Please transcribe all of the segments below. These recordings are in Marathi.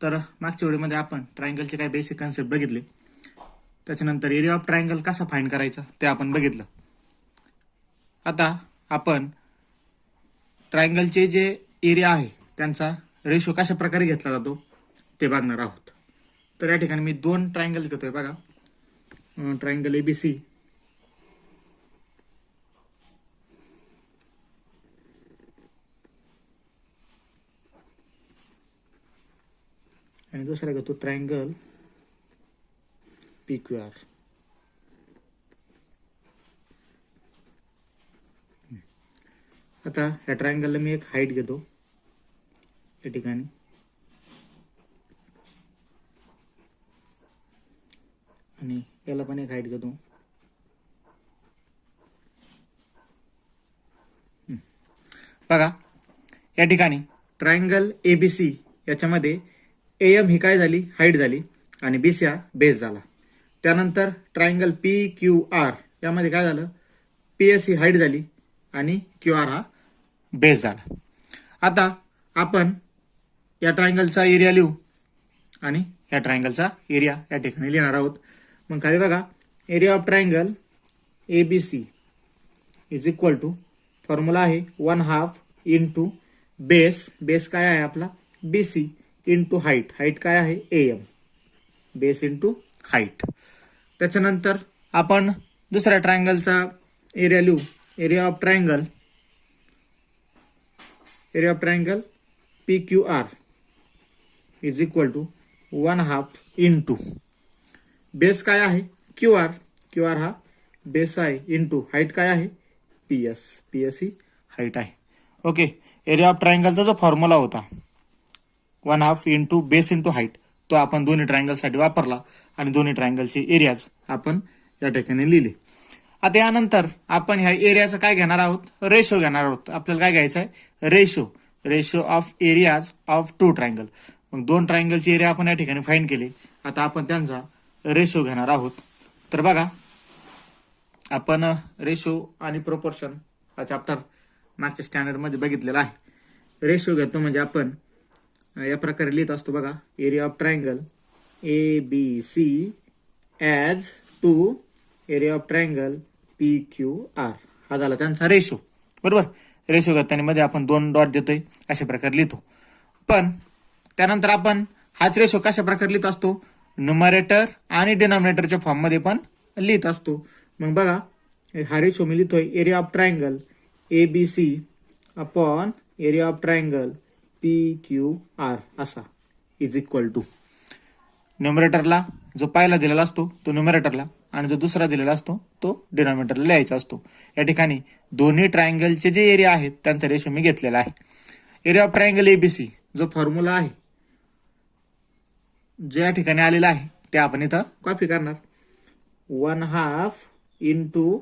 तर मागच्या व्हिडिओमध्ये आपण ट्रायंगलचे काही बेसिक कन्सेप्ट बघितले. त्याच्यानंतर एरिया ऑफ ट्रायंगल कसा फाइंड करायचा ते आपण बघितलं. आता आपण ट्रायंगलचे जे एरिया आहे त्यांचा रेशो कशा प्रकारे घेतला जातो ते बघणार आहोत. तर या ठिकाणी मी दोन ट्रायंगल घेतोय बघा. ट्रायंगल एबीसी आणि दुसरा घेतो ट्रायंगल PQR. आता ह्या ट्रायंगलला मी एक हाईट घेतो या ठिकाणी, आणि याला पण एक हाईट घेतो. बघा या ठिकाणी ट्रायंगल एबीसी याच्यामध्ये AM ही काय झाली, हाईट झाली, आणि BC हा बेस झाला. त्यानंतर ट्रायंगल PQR यामध्ये काय झालं, PS ही हाईट झाली आणि QR हा बेस झाला. आता आपण या ट्रायंगलचा एरिया लिहू आणि या ट्रायंगलचा एरिया या ठिकाणी लिहिणार आहोत. मग खाली बघा, area of triangle ABC is equal to, formula आहे 1/2 इंटू बेस, बेस काय आहे आपला BC, इंटू हाईट, हाईट काय आहे AM, बेस इंटू हाईट. त्याच्यानंतर आपण दुसऱ्या ट्रायंगलचा एरिया लिहू. Area of triangle PQR is equal to 1/2 into base काय आहे QR हा बेस आहे, इंटू हाईट काय आहे PS ही हाईट आहे. ओके, एरिया ऑफ ट्रायंगलचा जो फॉर्म्युला होता 1/2 इंटू बेस इंटू हाईट, तो आपण दोन्ही ट्रायंगलसाठी वापरला आणि दोन्ही ट्रायंगलचे एरियाज आपण या ठिकाणी लिहिले. आता यानंतर आपण ह्या एरियाचं काय घेणार आहोत, रेशो घेणार आहोत. आपल्याला काय घ्यायचं आहे, ratio of areas of two triangle. मग दोन ट्रायंगलचे एरिया आपण या ठिकाणी फाइंड केले. आता आपण त्यांचा रेशो घेणार आहोत. तर बघा, आपण रेशो आणि प्रोपोर्शन हा चॅप्टर मागच्या स्टँडर्ड मध्ये बघितलेला आहे. रेशो घेतो म्हणजे आपण या प्रकारे लिहित असतो बघा, area of triangle ABC as to area of triangle PQR, हा झाला त्यांचा रेशो. बरोबर, रेशो घेताना मध्ये आपण 2 डॉट देतोय, अशा प्रकारे लिहितो. पण त्यानंतर आपण हाच रेशो कशा प्रकारे लिहित असतो, न्यूमरेटर आणि डिनॉमिनेटरच्या फॉर्म मध्ये पण लिहित असतो. मग बघा, हा रेशो मी लिहितोय area of triangle ABC upon area of triangle PQR असा इज इक्वल टू, न्यूमरेटरला जो पहिला दिलेला असतो तो न्यूमरेटरला, आणि जो दुसरा दिलेला असतो तो डिनॉमिनेटरला लिहायचा असतो. या ठिकाणी दोन्ही ट्रायंगलचे जे एरिया आहेत त्यांचा रेशो मी घेतलेला आहे. एरिया ऑफ ट्रायंगल ABC जो फॉर्म्युला आहे जो या ठिकाणी आलेला आहे ते आपण इथं कॉपी करणार. 1/2 into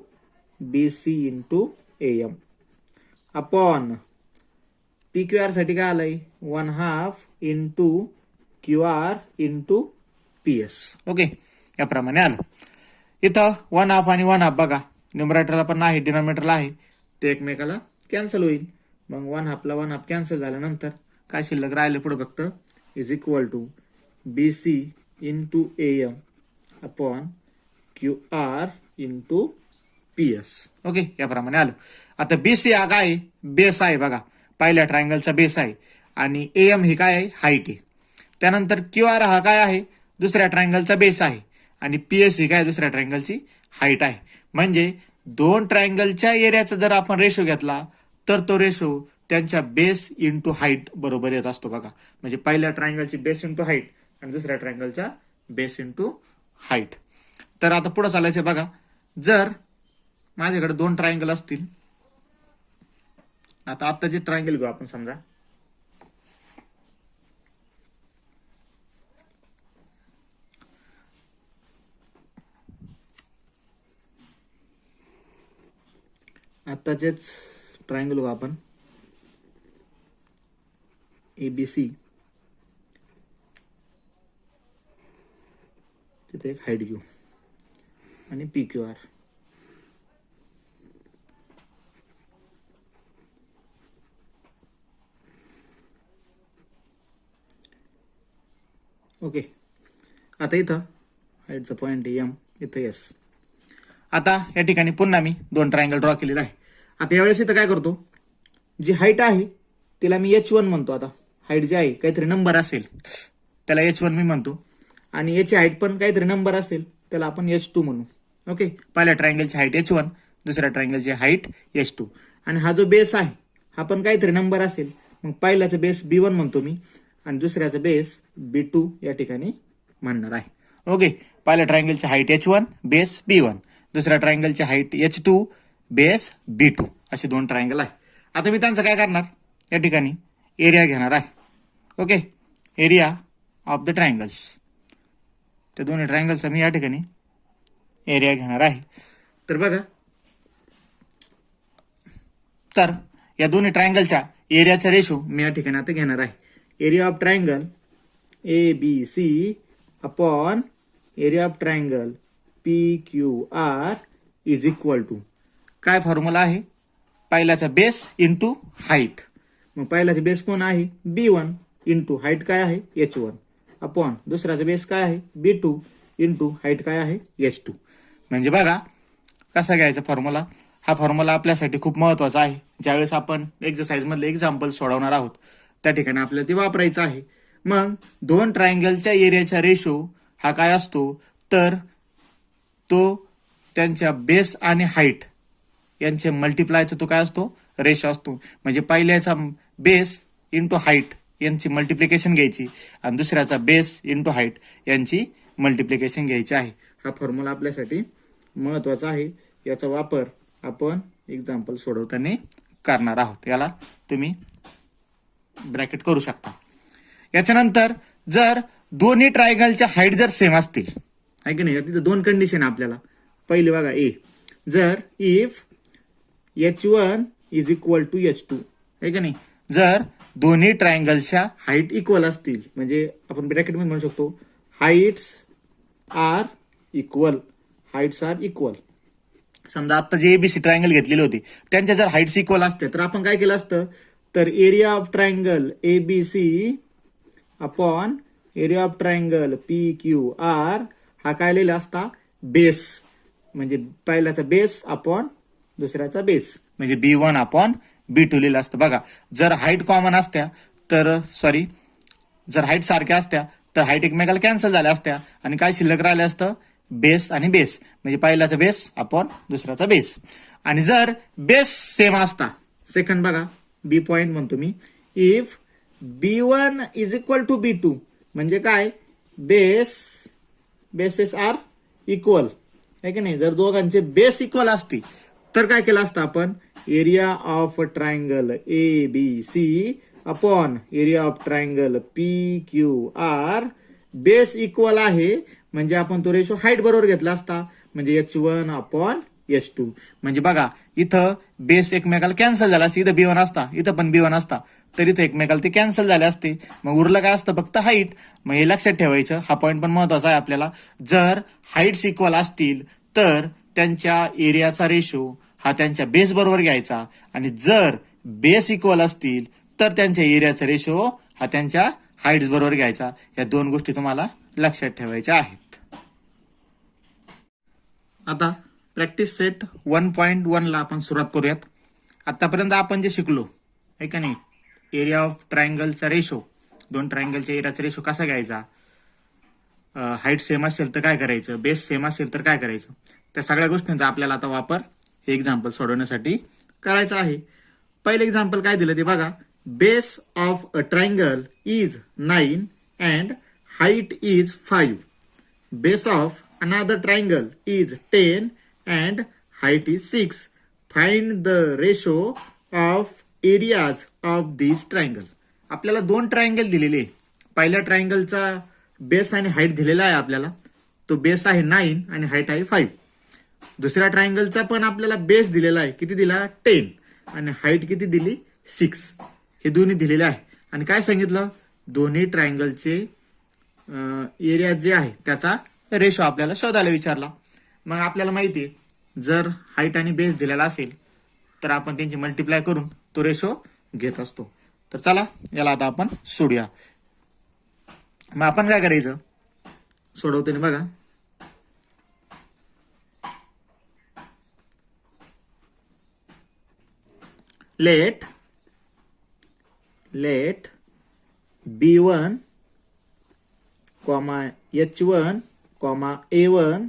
BC into AM upon PQR साठी काय आलंय, 1/2 into QR into PS. Okay, याप्रमाणे आलं. इथं 1/2 आणि 1/2 बघा, न्यूमरेटरला पण आहे डिनॉमिनेटरला आहे, ते एकमेकाला कॅन्सल होईल. मग 1/2 ला 1/2 कॅन्सल झाल्यानंतर काय शिल्लक राहिले पुढे फक्त, is equal to BC into AM upon QR into PS. Okay, याप्रमाणे आलं. आता BC हा काय, बेस आहे बघा, पहिल्या ट्रायंगलचा बेस आहे, आणि AM ही काय आहे, हाईट आहे. त्यानंतर QR हा काय आहे, दुसऱ्या ट्रायंगलचा बेस आहे, आणि PS ही काय, दुसऱ्या ट्रायंगलची हाईट आहे. म्हणजे दोन ट्रायंगलच्या एरियाचा जर आपण रेशो घेतला तर तो रेशो त्यांच्या बेस इंटू हाईट बरोबर येत असतो बघा. म्हणजे पहिल्या ट्रायंगलची बेस इंटू हाईट आणि दुसऱ्या ट्रायंगलच्या बेस इंटू हाईट. तर आता पुढे चालायचं बघा, जर माझ्याकडे 2 ट्रायंगल असतील, आता जे ट्रायंगल घेऊ आपण, समजा आताचेच ट्रायंगल घेऊ आपण ABC, तिथे एक हाईट घेऊ आणि PQR. ओके, आता इथं हाईटचा पॉईंट एम, इथं एस. आता या ठिकाणी पुन्हा मी 2 ट्रायंगल ड्रॉ केलेला आहे. आता यावेळेस इथं काय करतो, जी हाईट आहे तिला मी H1 म्हणतो. आता हाईट जी आहे काहीतरी नंबर असेल त्याला H1 मी म्हणतो, आणि याची हाईट पण काहीतरी नंबर असेल त्याला आपण H2 म्हणू. ओके, पहिल्या ट्रायंगलची हाईट H1, दुसऱ्या ट्रायंगलची हाईट H2. आणि हा जो बेस आहे हा पण काहीतरी नंबर असेल, मग पहिल्याचा बेस B1 म्हणतो मी आणि दुसऱ्याचा बेस B2 या ठिकाणी म्हणणार आहे. ओके, पहिल्या ट्रायंगलची हाईट H1, बेस B1, दुसऱ्या ट्रायंगलची हाईट H2, बेस B2, असे 2 ट्रायंगल आहे. आता मी त्यांचं काय करणार, या ठिकाणी एरिया घेणार आहे. Okay, area of the triangles, त्या दोन्ही ट्रायंगलचा मी या ठिकाणी एरिया घेणार आहे. तर बघा, तर या दोन्ही ट्रायंगलच्या एरियाचा रेशो मी या ठिकाणी आता घेणार आहे. Area of triangle ABC upon area of triangle PQR is equal to, काय फॉर्म्युला आहे, पहिल्याचा बेस इंटू हाईट. मग पहिल्याचा बेस कोण आहे B1 इंटू हाईट काय आहे H1 अपॉन दुसऱ्याचा बेस काय आहे B2 इंटू हाईट काय आहे H2. म्हणजे बघा कसा घ्यायचा फॉर्म्युला. हा फॉर्म्युला आपल्यासाठी खूप महत्वाचा आहे. ज्यावेळेस आपण एक्सरसाइज मधले एक्झाम्पल सोडवणार आहोत त्या ठिकाणी आपल्याला ते वापरायचं आहे. मग 2 ट्रायंगलच्या एरियाचा रेशो हा काय असतो, तर तो त्यांच्या बेस आणि हाईट यांचे मल्टिप्लायचा तो काय असतो, रेशो असतो. म्हणजे पहिल्याचा बेस इंटू हाईट यांची मल्टिप्लिकेशन घ्यायची आणि दुसऱ्याचा बेस इंटू हाईट यांची मल्टिप्लिकेशन घ्यायची आहे. हा फॉर्म्युला आपल्यासाठी महत्वाचा आहे. याचा वापर आपण एक्झाम्पल सोडवताना करणार आहोत. याला तुम्ही ब्रॅकेट करू शकता. याच्यानंतर जर दोन्ही ट्रायंगलच्या हाईट जर सेम असतील, आहे की नाही, तिथे 2 कंडिशन आपल्याला. पहिली बघा ए, जर if H1 is equal to H2, आहे की नाही, जर दोन्ही ट्रायंगलच्या हाईट इक्वल असतील, म्हणजे आपण ब्रॅकेट मध्ये म्हणू शकतो heights are equal, heights are equal. समजा आता जे ABC ट्रायंगल घेतलेले होते त्यांच्या जर हाईट्स इक्वल असते तर आपण काय केलं असतं, तर area of triangle ABC upon area of triangle PQR हा काय लिहिला असता, बेस, म्हणजे पहिल्याचा बेस अपॉन दुसऱ्याचा बेस, म्हणजे B1 अपॉन B2 लिहिलं असतं. बघा, जर हाईट कॉमन असत्या तर जर हाईट सारख्या असत्या तर हाईट एकमेकाला कॅन्सल झाल्या असत्या आणि काय शिल्लक राहिलं असतं, बेस आणि बेस, म्हणजे पहिल्याचा बेस अपॉन दुसऱ्याचा बेस. आणि जर बेस सेम असता, सेकंड बघा B पॉइंट म्हणतो मी, if B1 is equal to B2, म्हणजे काय, बेसेस आर इक्वल, आहे की नाही. जर दोघांचे बेस इक्वल असते तर काय केलं असतं आपण, area of triangle ABC upon area of triangle PQR, base equal आहे म्हणजे आपण तो रेशो हाईट बरोबर घेतला असता, म्हणजे H1 अपॉन H2. म्हणजे बघा इथं बेस एकमेकाला कॅन्सल झाला असता, इथं B1 असता, इथं पण B1 असता, तर इथं एकमेकाला ते कॅन्सल झाले असते. मग उरलं काय असतं, फक्त हाईट. मग हे लक्षात ठेवायचं, हा पॉईंट पण महत्वाचा आहे आपल्याला. जर हाईट्स इक्वल असतील तर त्यांच्या एरियाचा रेशो हा त्यांच्या बेस बरोबर घ्यायचा, आणि जर बेस इक्वल असतील तर त्यांच्या एरियाचा रेशो हा त्यांच्या हाईट्स बरोबर घ्यायचा. या 2 गोष्टी तुम्हाला लक्षात ठेवायच्या आहेत. आता प्रॅक्टिस सेट 1.1 ला आपण सुरुवात करूयात. आतापर्यंत आपण जे शिकलो, आहे का नाही, एरिया ऑफ ट्रायंगलचा रेशो, 2 ट्रायंगलच्या एरियाचा रेशो कसा घ्यायचा, हाईट सेम असेल तर काय करायचं, बेस सेम असेल तर काय करायचं, त्या सगळ्या गोष्टींचा आपल्याला आता वापर हे एक्झाम्पल सोडवण्यासाठी करायचा आहे. पहिलं एक्झाम्पल काय दिलं ते बघा, base of a triangle is 9 and height is 5. Base of another triangle is 10 and height is 6. Find the ratio of areas of this triangle. आपल्याला 2 ट्रायंगल दिलेले. पहिल्या ट्रायंगलचा बेस आणि हाईट दिलेला आहे आपल्याला, तो बेस आहे 9 आणि हाईट आहे 5. दुसऱ्या ट्रायंगलचा पण आपल्याला बेस दिलेला आहे, किती दिला 10, आणि हाईट किती दिली 6. हे दोन्ही दिलेले आहे. आणि काय सांगितलं, दोन्ही ट्रायंगलचे एरिया जे आहे त्याचा रेशो आपल्याला शोधायला विचारला. मग आपल्याला माहिती आहे जर हाईट आणि बेस दिलेला असेल तर आपण त्यांची मल्टिप्लाय करून तो रेशो घेत असतो. तर चला याला आता आपण सोडूया. मग आपण काय करायचं सोडवताना बघा, late B1, H1, A1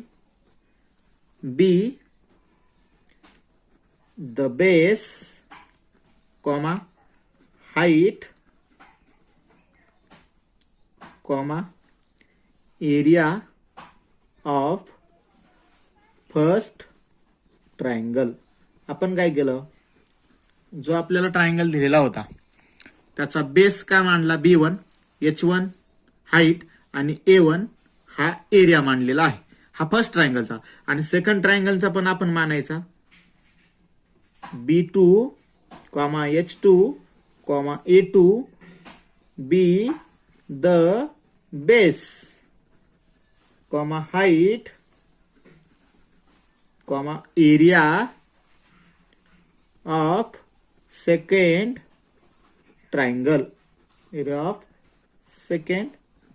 be the base, height, area of first triangle. आपण काय केलं, जो आपल्याला ट्रायंगल दिलेला होता त्याचा बेस काय मांडला B1, H1 हाईट आणि A1 हा एरिया मांडलेला आहे, हा फर्स्ट ट्रायंगलचा. आणि सेकंड ट्रायंगलचा पण आपण मानायचा B2, H2, A2 be the base, height, area of second triangle, area of second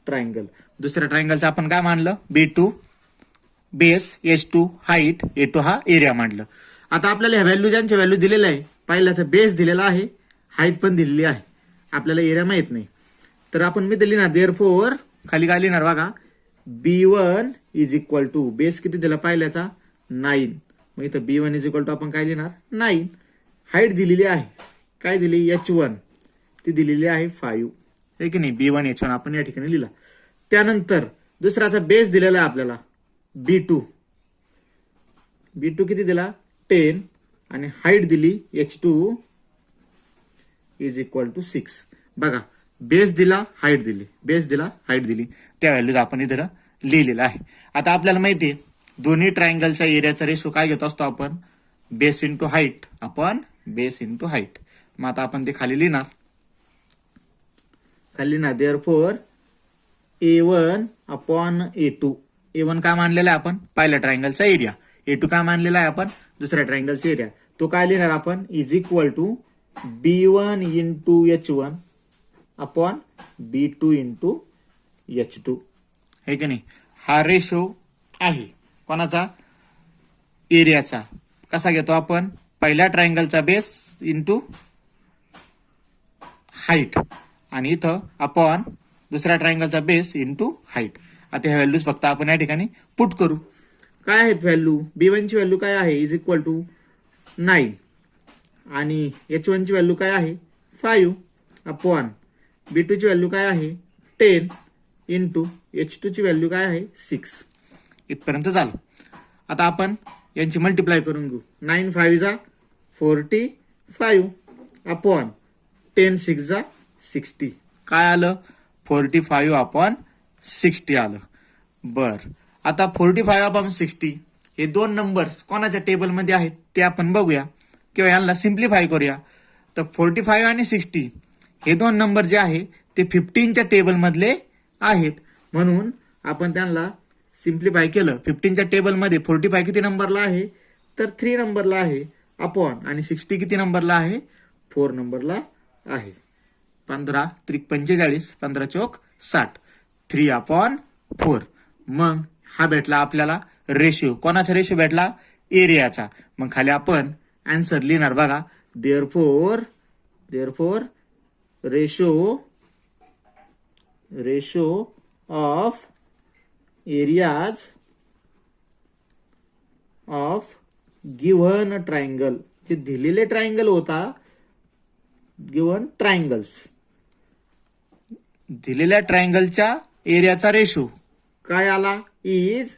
triangle. दुसऱ्या ट्रायंगलचं आपण काय मानलं, B2 base, H2 height, A2 हा एरिया मांडलं. आता आपल्याला ह्या व्हॅल्यू ज्यांच्या व्हॅल्यू दिलेल्या आहे, पहिल्याचा बेस दिलेला आहे, हाईट पण दिलेली आहे, आपल्याला एरिया माहित नाही. तर आपण मी दिली ना, देअरफॉर खाली काय लिहिणार बघा, B1 is equal to base किती दिला पहिल्याचा 9, मग इथं B1 इज इक्वल टू आपण काय लिहिणार 9. हाईट दिलेली आहे, काय दिली H1 ती दिलेली आहे 5, आहे की नाही. B1 H1 आपण या ठिकाणी लिहिला. त्यानंतर दुसराचा बेस दिलेला आहे आपल्याला B2 किती दिला 10 आणि हाईट दिली H2 इज इक्वल टू 6. बघा, बेस दिला हाईट दिली, बेस दिला हाईट दिली, त्या व्हॅल्यूज आपण इथं लिहिलेला आहे. आता आपल्याला माहिती आहे दोन्ही ट्रायंगलच्या एरियाचा रेशो काय घेत असतो आपण, बेस इंटू हाईट आपण बेस इंटू हाईट. मग आता आपण ते खाली लिहिणार, therefore A1 upon A2. A1 काय मानलेला आहे आपण, पहिल्या ट्रायंगलचा एरिया. A2 काय मानलेला आहे आपण, दुसऱ्या ट्रायंगलचा एरिया. तो काय लिहिणार आपण, is equal to B1 into H1 upon B2 into H2, हे की नाही. हा रेशो आहे कोणाचा, एरियाचा. कसा घेतो आपण, पहिल्या ट्रायंगलचा बेस इंटू हाईट आणि इथं अपॉन दुसऱ्या ट्रायंगलचा बेस इंटू हाईट. आता ह्या व्हॅल्यूज फक्त आपण या ठिकाणी पुट करू. काय आहेत व्हॅल्यू, B1 ची व्हॅल्यू काय आहे, इज इक्वल टू 9 आणि H1 ची व्हॅल्यू काय आहे 5 अपॉन B2 ची व्हॅल्यू काय आहे 10 इंटू H2 ची व्हॅल्यू काय आहे 6. इथपर्यंत झालं. आता आपण यांची मल्टिप्लाय करून घेऊ. 9 5 जा 45 अपॉन 10 6 जा 60. काय आलं, 45 अपॉन 60 आलं. बर, आता 45 अपॉन 60 हे दोन नंबर्स कोणाच्या टेबलमध्ये आहेत ते आपण बघूया किंवा यांना सिम्प्लिफाय करूया. तर 45 आणि 60 हे दोन नंबर जे आहे ते 15च्या टेबलमधले आहेत, म्हणून आपण त्यांना सिम्प्लिफाय केलं. 15च्या टेबलमध्ये 45 किती नंबरला आहे, तर 3 नंबरला आहे, अपॉन आणि 60 किती नंबरला आहे, 4 नंबरला आहे. 15 त्रिक 45, 15 चौक 60, 3 अपॉन 4. मग हा भेटला आपल्याला रेशिओ. कोणाचा रेशिओ भेटला, एरियाचा. मग खाली आपण आन्सर लिहिणार बघा, therefore ratio of areas of given triangle. जे दिलेले ट्रायंगल होता, गिव्हन ट्रायंगल्स, दिलेल्या ट्रायंगलच्या एरियाचा रेशो काय आला, इज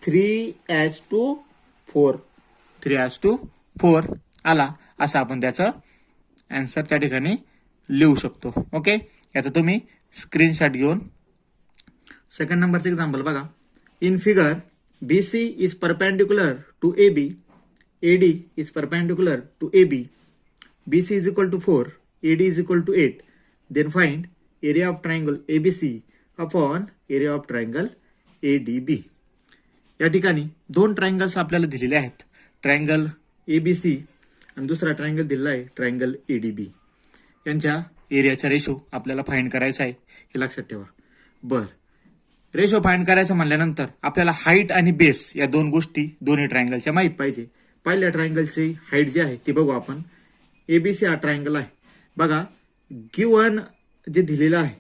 3:4. 3:4 आला. असं आपण त्याचं आन्सर त्या ठिकाणी लिहू शकतो. ओके, याचा तुम्ही स्क्रीनशॉट घेऊन. सेकंड नंबरचं एक्झाम्पल बघा. In figure BC is perpendicular to AB, AD is perpendicular to AB, BC is equal to 4, AD is equal to 8. Then find area of triangle ABC upon area of triangle ADB. या ठिकाणी दोन ट्रायंगल्स आपल्याला दिलेले आहेत, ट्रायंगल ABC आणि दुसरा ट्रायंगल दिलेला आहे ट्रायंगल ADB. यांच्या एरियाचा रेशो आपल्याला फाइंड करायचा आहे, हे लक्षात ठेवा. बर, रेशो फाइंड करायचं म्हणल्यानंतर आपल्याला हाईट आणि बेस या दोन गोष्टी दोन्ही ट्रायंगलच्या माहीत पाहिजे. पहिल्या ट्रायंगलची हाईट जी आहे ती बघू आपण. एबीसी हा ट्रायंगल आहे. बघा, गिवन जे दिलेलं आहे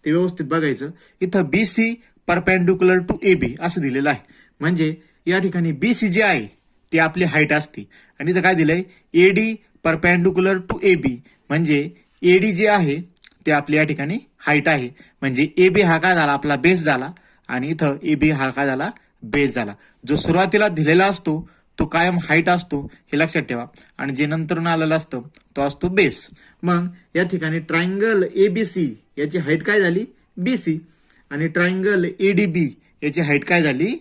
ते व्यवस्थित बघायचं. इथं बीसी परपेंडिक्युलर टू एबी असं दिलेलं आहे. म्हणजे या ठिकाणी बीसी जे आहे ती आपली हाईट असते. आणि इथं काय दिलंय, एडी परपेंडिक्युलर टू एबी, म्हणजे एडी जे आहे ते आपल्या या ठिकाणी हाईट आहे. म्हणजे एबी हा काय झाला, आपला बेस झाला. आणि इथं एबी हा काय झाला, बेस झाला. जो सुरुवातीला दिलेला असतो तो कायम हाईट असतो, हे लक्षात ठेवा. आणि जे नंतर आलेला असतं तो असतो बेस. मग या ठिकाणी ट्रायंगल एबीसी याची हाईट काय झाली, बीसी. आणि ट्रायंगल एडीबी याची हाईट काय झाली,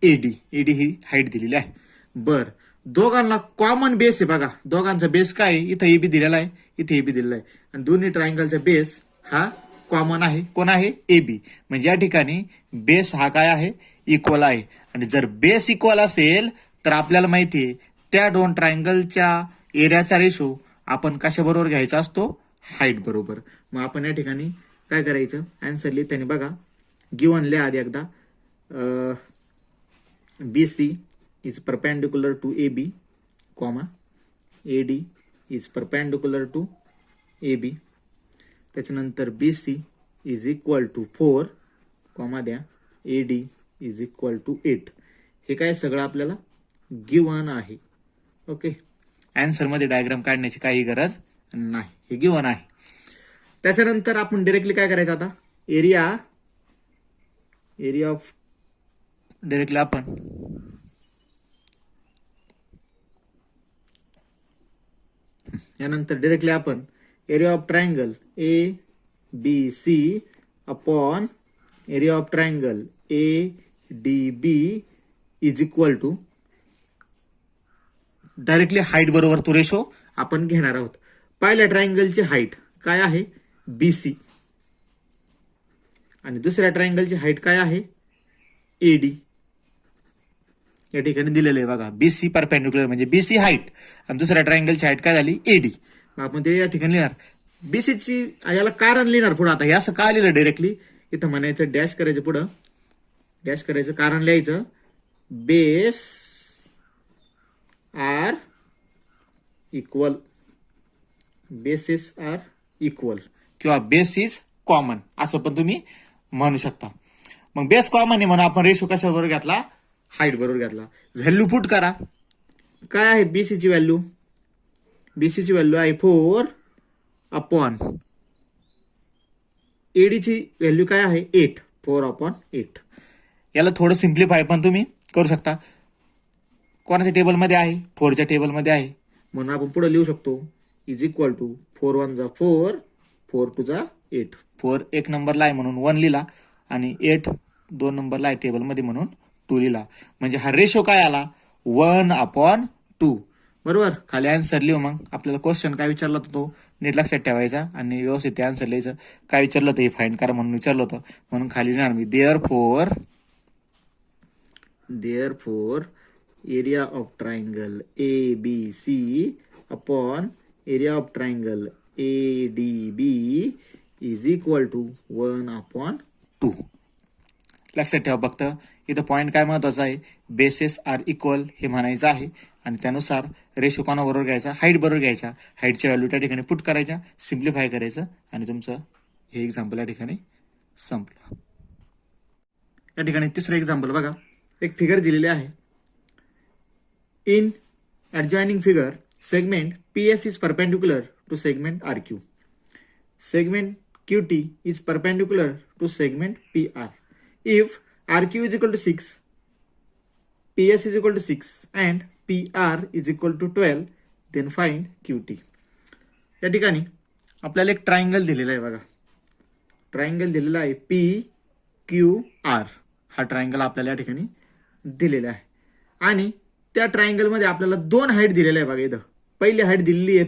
एडी. एडी ही हाईट दिलेली आहे. बर, दोघांना कॉमन बेस आहे. बघा, दोघांचा बेस काय आहे, इथं एबी दिलेला आहे, इथे एबी दिलेला आहे. आणि दोन्ही ट्रायंगलचा बेस हा कॉमन आहे. कोण आहे, एबी. म्हणजे या ठिकाणी बेस हा काय आहे, इक्वल आहे. आणि जर बेस इक्वल असेल तर आपल्याला माहिती आहे त्या दोन ट्रायंगलच्या एरियाचा रेशो आपण कशाबरोबर घ्यायचा असतो, हाईट बरोबर. मग आपण या ठिकाणी काय करायचं, आन्सर लिहिताना बघा, गिवन लिहा आधी एकदा. BC is perpendicular to AB, comma AD is perpendicular to AB. त्याच्यानंतर BC is equal to 4, comma द्या, AD is equal to 8. हे काय सगळं आपल्याला गिवन आहे. ओके, आन्सर मध्ये डायग्राम काढण्याची काही गरज नाही, हे गिवन आहे. त्याच्यानंतर आपण डायरेक्टली काय करायचं आता, एरिया ऑफ डायरेक्टली आपण यानंतर डायरेक्टली आपण area of triangle A B C upon area of triangle A D B is equal to directly height बरोबर तो रेशो आपण घेणार आहोत. पहिल्या ट्रायंगलची हाईट काय आहे, बीसी. आणि दुसऱ्या ट्रायंगलची हाईट काय आहे, एडी. या ठिकाणी दिलेलं आहे बघा, बीसी परपेंडिक्युलर म्हणजे बीसी हाईट आणि दुसऱ्या ट्रायंगलची हाईट काय झाली, एडी. आपण ते या ठिकाणी लिहिणार. बीसीची याला कारण लिहिणार पुढे. आता हे असं का लिहिलं डायरेक्टली, इथं म्हणायचं डॅश करायचं, पुढं डॅश करायचं, कारण लिहायचं, base are equal, bases are equal किंवा बेस इज कॉमन असं पण तुम्ही म्हणू शकता. मग बेस कॉमन आहे म्हणून आपण रेशो कशाबरोबर घेतला, हाईट बरोबर घेतला. व्हॅल्यू पुट करा. काय आहे बीसीची व्हॅल्यू, बीसीची व्हॅल्यू आहे 4 अपॉन एडीची व्हॅल्यू काय आहे 8, 4 अपॉन 8. याला थोडं सिम्प्लिफाय पण तुम्ही करू शकता. कोणाच्या टेबलमध्ये आहे, 4च्या टेबलमध्ये आहे, म्हणून आपण पुढे लिहू शकतो इज इक्वल टू 4 1 जा 4, 4 2 जा 8. 4 एक नंबरला आहे म्हणून 1 लिहिला आणि 8 2 नंबरला आहे टेबलमध्ये म्हणून 2 लिहिला. म्हणजे हा रेशो काय आला, 1/2. बरोबर. खाली आन्सर लिहू. मग आपल्याला क्वेश्चन काय विचारला होता तो नीट लक्षात ठेवायचा आणि व्यवस्थित ते आन्सर लिहायचं. काय विचारलं होतं, हे फाइंड करा म्हणून विचारलं होतं, म्हणून खाली लिहिणार मी, therefore area of triangle ABC upon area of triangle ADB is equal to 1/2. लक्षात ठेवा. फक्त इथं पॉईंट काय महत्वाचा आहे, बेसेस आर इक्वल हे म्हणायचं आहे. आणि त्यानुसार रेशो कोणाबरोबर घ्यायचा, हाईट बरोबर घ्यायचा. हाईटच्या व्हॅल्यू त्या ठिकाणी पुट करायच्या, सिम्प्लिफाय करायचं आणि तुमचं हे एक्झाम्पल या ठिकाणी संपलं. या ठिकाणी तिसरं एक्झाम्पल बघा, एक फिगर दिलेली आहे. In adjoining figure, segment PS is perpendicular to segment RQ. Segment QT is perpendicular to segment PR. If RQ is equal to 6, PS is equal to 6 and PR is equal to 12, then find QT. या ठिकाणी आपल्याला एक ट्रायंगल दिलेला आहे बघा. ट्रायंगल दिलेला आहे PQR. हा ट्रायंगल आपल्याला या ठिकाणी दिलेला आहे. आणि त्या ट्रायंगल मध्ये आपल्याला 2 हाईट दिलेल्या आहे बघा. इथं पहिली हाईट दिलेली आहे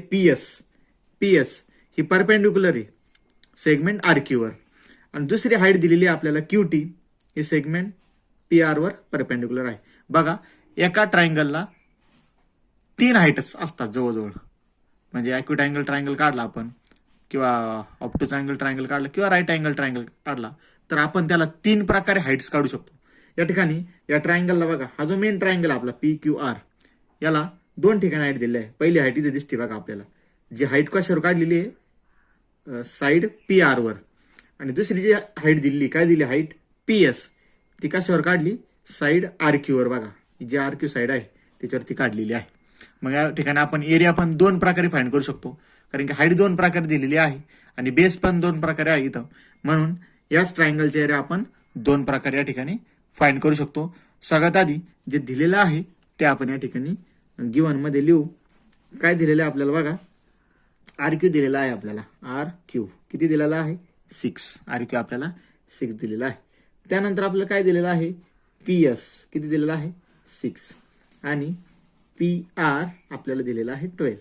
PS ही परपेंडिक्युलर आहे सेगमेंट RQ वर. आणि दुसरी हाईट दिलेली आहे आपल्याला QT, ही सेगमेंट PR वर परपेंडिक्युलर आहे. बघा, एका ट्रायंगलला 3 हाईटच असतात जवळजवळ. म्हणजे ॲक्यूट अँगल ट्रायंगल काढला आपण किंवा ऑप्टोस अँगल ट्रायंगल काढला किंवा राईट अँगल ट्रायंगल काढला तर आपण त्याला 3 प्रकारे हाईट्स काढू शकतो. या ठिकाणी या ट्रायंगलला बघा, हा जो मेन ट्रायंगल आपला PQR, याला 2 ठिकाणी हाईट दिली आहे. पहिली हाईट इथे दिसते बघा आपल्याला, जी हाईट कशावर काढलेली आहे, साइड PR वर, आणि दुसरी जी हाईट दिली, काय दिली हाईट PS, ती कशावर काढली, साइड RQ वर. बघा जी RQ साइड आहे त्याच्यावरती काढलेली आहे. मग या ठिकाणी आपण एरिया पण 2 प्रकारे फाइंड करू शकतो, कारण की हाईट 2 प्रकारे दिलेली आहे आणि बेस पण 2 प्रकारे आहे इथं. म्हणून याच ट्रायंगलचे एरिया आपण 2 प्रकारे या ठिकाणी फाइंड करू शकतो. सगळ्यात आधी जे दिलेलं आहे ते आपण या ठिकाणी गिवन मध्ये लिहू. काय दिलेलं आहे आपल्याला बघा, RQ दिलेला आहे आपल्याला. RQ किती दिलेला आहे, 6. RQ आपल्याला 6 दिलेला आहे. त्यानंतर आपल्याला काय दिलेलं आहे, PS किती दिलेला आहे, 6, आणि PR आपल्याला दिलेला आहे 12.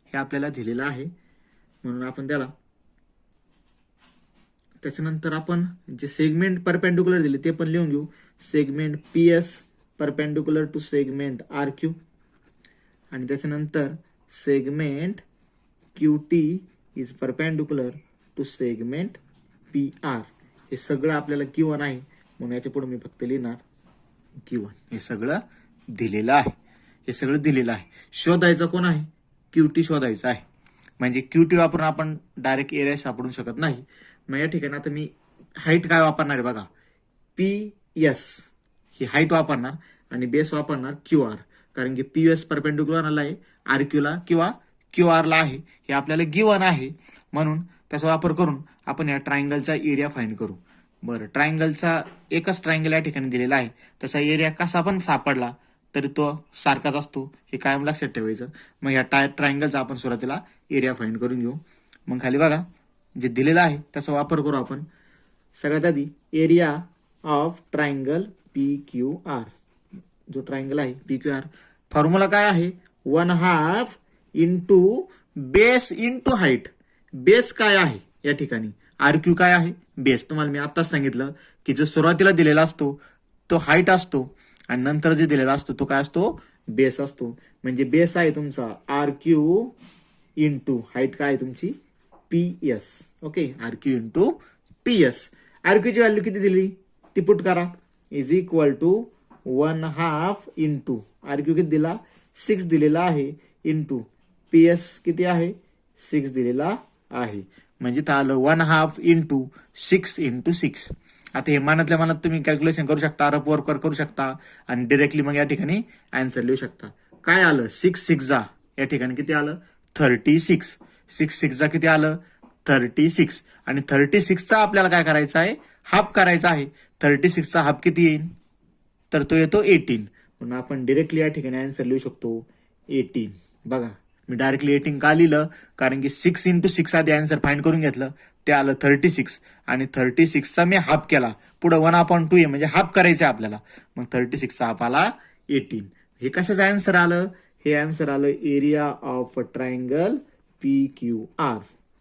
हे आपल्याला दिलेलं आहे. म्हणून आपण त्याच्यानंतर आपण जे सेगमेंट परपेंडिक्युलर दिले ते पण लिहून घेऊ. Segment PS perpendicular to segment RQ, आणि त्याच्यानंतर segment QT is perpendicular to segment PR. हे सगळं आपल्याला गिवन आहे, म्हणून याच्या पुढे मी फक्त लिहिणार गिवन. हे सगळं दिलेलं आहे, हे सगळं दिलेलं आहे. शोधायचं कोण आहे, QT शोधायचं आहे. म्हणजे QT वापरून आपण डायरेक्ट एरिया सापडू शकत नाही. मग या ठिकाणी आता मी हाईट काय वापरणार आहे बघा, PS ही हाईट वापरणार आणि बेस वापरणार QR, कारण की PS परपेंडिक्युलरला आहे RQला किंवा QRला आहे. हे आपल्याला गिवन आहे, म्हणून त्याचा वापर करून आपण या ट्रायंगलचा एरिया फाइंड करू. बरं, ट्रायंगलचा एकच ट्रायंगल या ठिकाणी दिलेला आहे, त्याचा एरिया कसा पण सापडला तरी तो सारखाच असतो, हे कायम लक्षात ठेवायचं. मग या ट्रायंगलचा आपण सुरुवातीला एरिया फाइंड करून घेऊ. मग खाली बघा जे दिलेलं आहे त्याचा वापर करू आपण. सगळ्यात आधी एरिया ऑफ ट्रायंगल PQR, जो ट्रायंगल आहे PQR, फॉर्म्युला काय आहे, 1/2 into base into height. Base काय आहे या ठिकाणी, RQ काय आहे, बेस. तुम्हाला मी आत्ताच सांगितलं की जो सुरुवातीला दिलेला असतो तो हाईट असतो, आणि नंतर जे दिलेला असतो तो काय असतो, बेस असतो. म्हणजे बेस आहे तुमचा RQ इंटू हाईट काय आहे तुमची PS. Okay, RQ into PS. RQ ची व्हॅल्यू किती दिली ती पुट करा, is equal to 1/2 into RQ किती दिला, 6 दिलेला आहे, इंटू PS किती आहे, 6 दिलेला आहे. म्हणजे तर आलं 1/2 इंटू 6 इंटू 6. आता हे मनातल्या मनात तुम्ही कॅल्क्युलेशन करू शकता, रफ वर्क करू शकता, आणि डिरेक्टली मग या ठिकाणी आन्सर लिहू शकता. काय आलं, 6 जा या ठिकाणी किती आलं, 36. 6 जा किती आलं, 36. आणि 36चा आपल्याला काय करायचं आहे, हाफ करायचा आहे. 36चा हाफ किती येईल, तर तो येतो 18. म्हणून आपण डिरेक्टली या ठिकाणी आन्सर लिहू शकतो 18. बघा मी डायरेक्टली 18 का लिहिलं, कारण की 6 इंटू 6 आधी आन्सर फाइंड करून घेतलं, ते आलं 36, आणि 36चा मी हाफ केला, पुढे 1/2 आहे म्हणजे हाफ करायचं आपल्याला, मग 36चा हाफ आला 18. हे कशाचं आन्सर आलं, हे आन्सर आलं एरिया ऑफ ट्रायंगल PQR.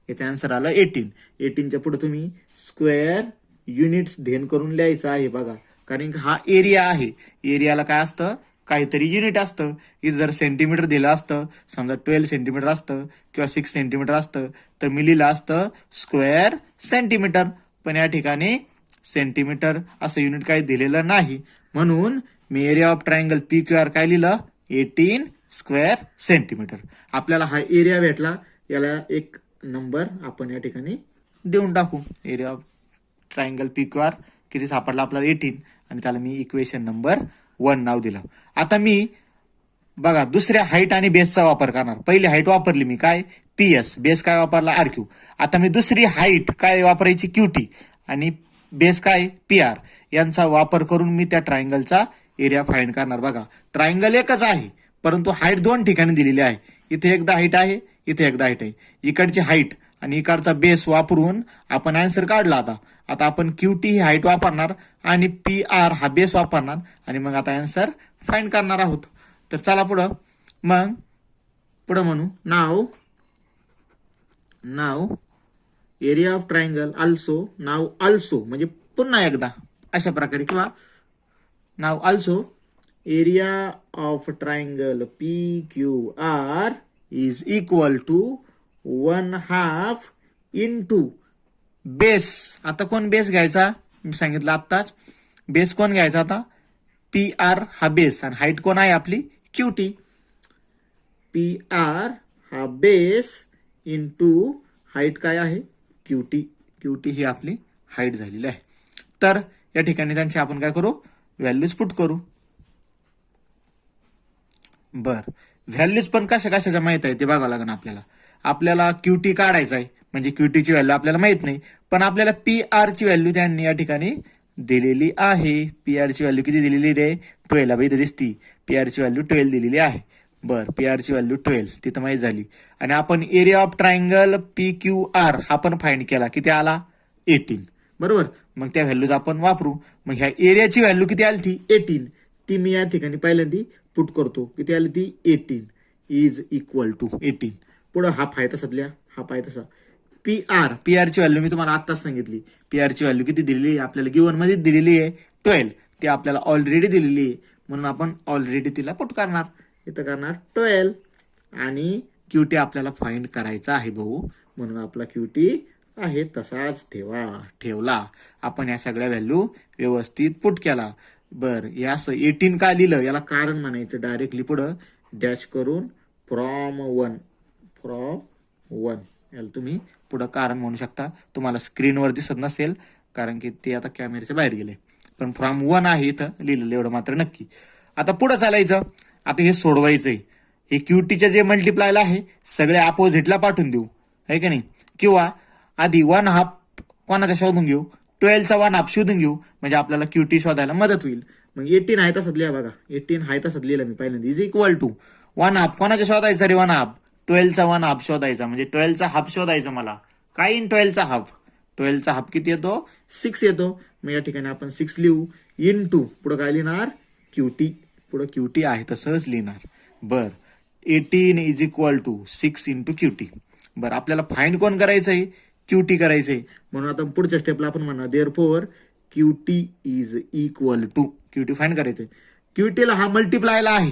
याचं आन्सर आलं 18. 18च्या पुढे तुम्ही स्क्वेअर युनिट्स धेन करून लिहायचं आहे बघा, कारण की हा एरिया आहे. एरियाला काय असतं, काहीतरी युनिट असतं. इथं जर सेंटीमीटर दिलं असतं, समजा 12 सेंटीमीटर असतं किंवा 6 सेंटीमीटर असतं, तर मी लिहिलं असतं स्क्वेअर सेंटीमीटर. पण या ठिकाणी सेंटीमीटर असं युनिट काही दिलेलं नाही, म्हणून मी एरिया ऑफ ट्रायंगल PQR काय लिहिलं, 18 स्क्वेअर सेंटीमीटर. आपल्याला हा एरिया भेटला, याला एक नंबर आपण या ठिकाणी देऊन टाकू. एरिया ऑफ ट्रायंगल PQR किती सापडला आपल्याला, 18, आणि त्याला मी इक्वेशन नंबर 1 नाव दिलं. आता मी बघा दुसऱ्या हाईट आणि बेसचा वापर करणार. पहिली हाईट वापरली मी काय, PS, बेस काय वापरला, RQ. आता मी दुसरी हाईट काय वापरायची, QT, आणि बेस काय PR. यांचा वापर करून मी त्या ट्रायंगलचा एरिया फाइंड करणार. बघा ट्रायंगल एकच आहे, परंतु हाईट 2 ठिकाणी दिलेली आहे. इथे एकदा हाईट आहे, इथे एकदा हाईट आहे. इकडची हाईट आणि इकडचा बेस वापरून आपण आन्सर काढला. आता आपण QT ही हाईट वापरणार आणि PR हा बेस वापरणार, आणि मग आता आन्सर फाइंड करणार आहोत. तर चला पुढं म्हणू नाव एरिया ऑफ ट्रायंगल अल्सो म्हणजे पुन्हा एकदा अशा प्रकारे, किंवा नाव also area of triangle PQR is equal to 1/2 into base. आता कोण बेस घ्यायचा, मी सांगितलं आत्ताच. बेस कोण घ्यायचा आता, पी आर हा बेस आणि हाईट कोण आहे आपली क्यूटी. पी आर हा बेस इंटू हाईट काय आहे क्यूटी. क्यूटी ही आपली हाईट झालेली आहे. तर या ठिकाणी त्यांची आपण काय करू, व्हॅल्यूज पुट करू. बर, व्हॅल्यूज पण कशा कशाच्या माहित आहे ते बघावं लागेल आपल्याला. आपल्याला क्यूटी काढायचा आहे, म्हणजे क्यूटीची व्हॅल्यू आपल्याला माहित नाही, पण आपल्याला पी आर ची व्हॅल्यू त्यांनी या ठिकाणी दिलेली आहे. पी आर ची व्हॅल्यू किती दिलेली रे, 12. इथे दिसती पी आर ची व्हॅल्यू 12 दिलेली आहे. बर, पी आर ची व्हॅल्यू 12 तिथं माहित झाली. आणि आपण area of triangle P Q R हा पण फाइंड केला, किती आला 18. बरोबर, मग त्या व्हॅल्यूज आपण वापरू. मग ह्या एरियाची व्हॅल्यू किती आली ती 18, ती मी या ठिकाणी पहिल्यांदा पुट करतो. किती आली ती 18 इज इक्वल टू 18. पुढं हाफ आहे तसा दिल्या, हाफ आहे तसा. पी आर ची व्हॅल्यू मी तुम्हाला आत्ताच सांगितली. पी आर ची व्हॅल्यू किती दिलेली आहे आपल्याला, गिवन मध्ये दिलेली आहे 12. ती आपल्याला ऑलरेडी दिलेली आहे, म्हणून आपण ऑलरेडी तिला पुट करणार. इथं करणार 12 आणि क्यूटी आपल्याला फाइंड करायचा आहे भाऊ, म्हणून आपला क्यूटी आहे तसाच ठेवला. आपण या सगळ्या व्हॅल्यू व्यवस्थित पुट केला. बर, या 18 का लिहिलं याला कारण म्हणायचं. डायरेक्टली पुढं डॅश करून फ्रॉम वन याला तुम्ही पुढं कारण म्हणू शकता. तुम्हाला स्क्रीनवर दिसत नसेल कारण की ते आता कॅमेऱ्याच्या बाहेर गेले, पण फ्रॉम 1 आहे इथं लिहिलेलं, एवढं मात्र नक्की. आता पुढं चालायचं. आता हे सोडवायचंय. हे क्यूटीचे जे मल्टिप्लायला आहे सगळे अपोजिटला पाठवून देऊ, आहे का नाही, किंवा आधी 1/2 कोणाचा शोधून घेऊ, 12चा 1/2 शोधून घेऊ, म्हणजे आपल्याला क्यूटी शोधायला मदत होईल. मग 18 आहे तसंच लिहा बघा, 18 आहे तसंच लिहिलं मी पहिल्यांदा. इज इक्वल टू 1/2 कोणाचा शोधायचा रे, 1/2 12चा 1/2 शोधायचा, म्हणजे 12चा हाफ शोधायचा मला. काय इन 12चा हाफ, 12चा हाफ किती येतो 6 येतो. मग या ठिकाणी आपण 6 लिहू इंटू पुढे काय लिहिणार क्यूटी. पुढे क्यूटी आहे तसंच लिहिणार. बर, 18 is equal to 6 into QT. बरं, आपल्याला फाइंड कोण करायचंय, क्यूटी करायचंय, म्हणून आता पुढच्या स्टेपला आपण म्हणणार therefore QT is equal to, QT find करायचंय. क्यूटीला हा मल्टिप्लायला आहे,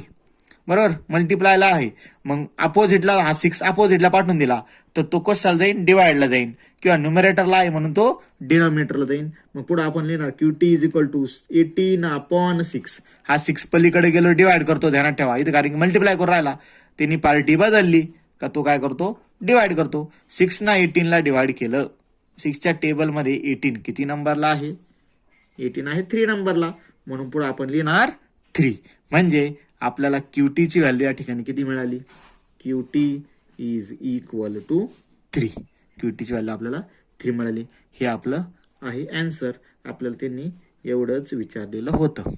बरोबर, मल्टिप्लायला आहे. मग अपोजिटला हा 6 अपोजिटला पाठवून दिला तर तो कशाला जाईल, डिवाइडला जाईल, किंवा न्यूमरेटरला आहे म्हणून तो डिनॉमिनेटरला जाईल. मग पुढे आपण लिहिणार क्यूटी इज इक्वल टू 18/6. हा 6 पलीकडे गेलो डिवाइड करतो, ध्यानात ठेवा इथं, कारण की मल्टिप्लाय करून राहिला. त्यांनी पार्टी बदलली का तो काय करतो, डिवाइड करतो. 6 ना 18ला डिवाइड केलं. 6च्या टेबलमध्ये 18 किती नंबरला आहे, 18 आहे 3 नंबरला, म्हणून पुढे आपण लिहिणार 3. म्हणजे आपल्याला क्यूटीची व्हॅल्यू या ठिकाणी किती मिळाली, क्यूटी इज इक्वल टू 3. क्यूटीची व्हॅल्यू आपल्याला 3 मिळाली. हे आपलं आहे अँसर. आपल्याला त्यांनी एवढंच विचारलेलं होतं.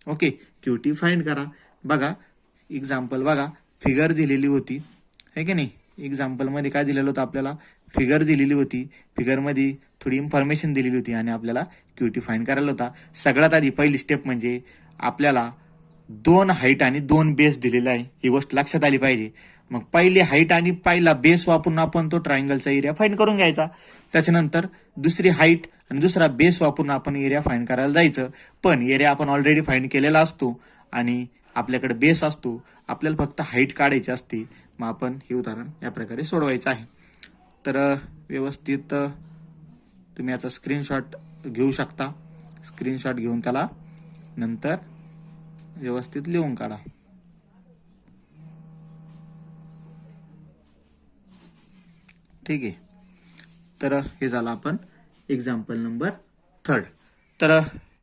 ओके, क्यूटी फाइंड करा. बघा एक्झाम्पल, बघा फिगर दिलेली होती, है की नाही. एक्झाम्पलमध्ये काय दिलेलं होतं आपल्याला, फिगर दिलेली होती. फिगरमध्ये थोडी इन्फॉर्मेशन दिलेली होती आणि आपल्याला क्यूटी फाइंड करायला होता. सगळ्यात आधी पहिली स्टेप म्हणजे आपल्याला 2 हाईट आणि 2 बेस दिलेला आहे, ही गोष्ट लक्षात आली पाहिजे. मग पहिली हाईट आणि पहिला बेस वापरून आपण तो ट्रायंगलचा एरिया फाइंड करून घ्यायचा. त्याच्यानंतर दुसरी हाईट आणि दुसरा बेस वापरून आपण एरिया फाइंड करायला जायचं. पण एरिया आपण ऑलरेडी फाइंड केलेला असतो आणि आपल्याकडे बेस असतो, आपल्याला फक्त हाईट काढायची असते. मग आपण हे उदाहरण या प्रकारे सोडवायचं आहे. तर व्यवस्थित तुम्ही याचा स्क्रीनशॉट घेऊ शकता. स्क्रीनशॉट घेऊन त्याला नंतर व्यवस्थित लिहून काढा. ठीक आहे, तर हे झालं आपण एक्झाम्पल नंबर 3. तर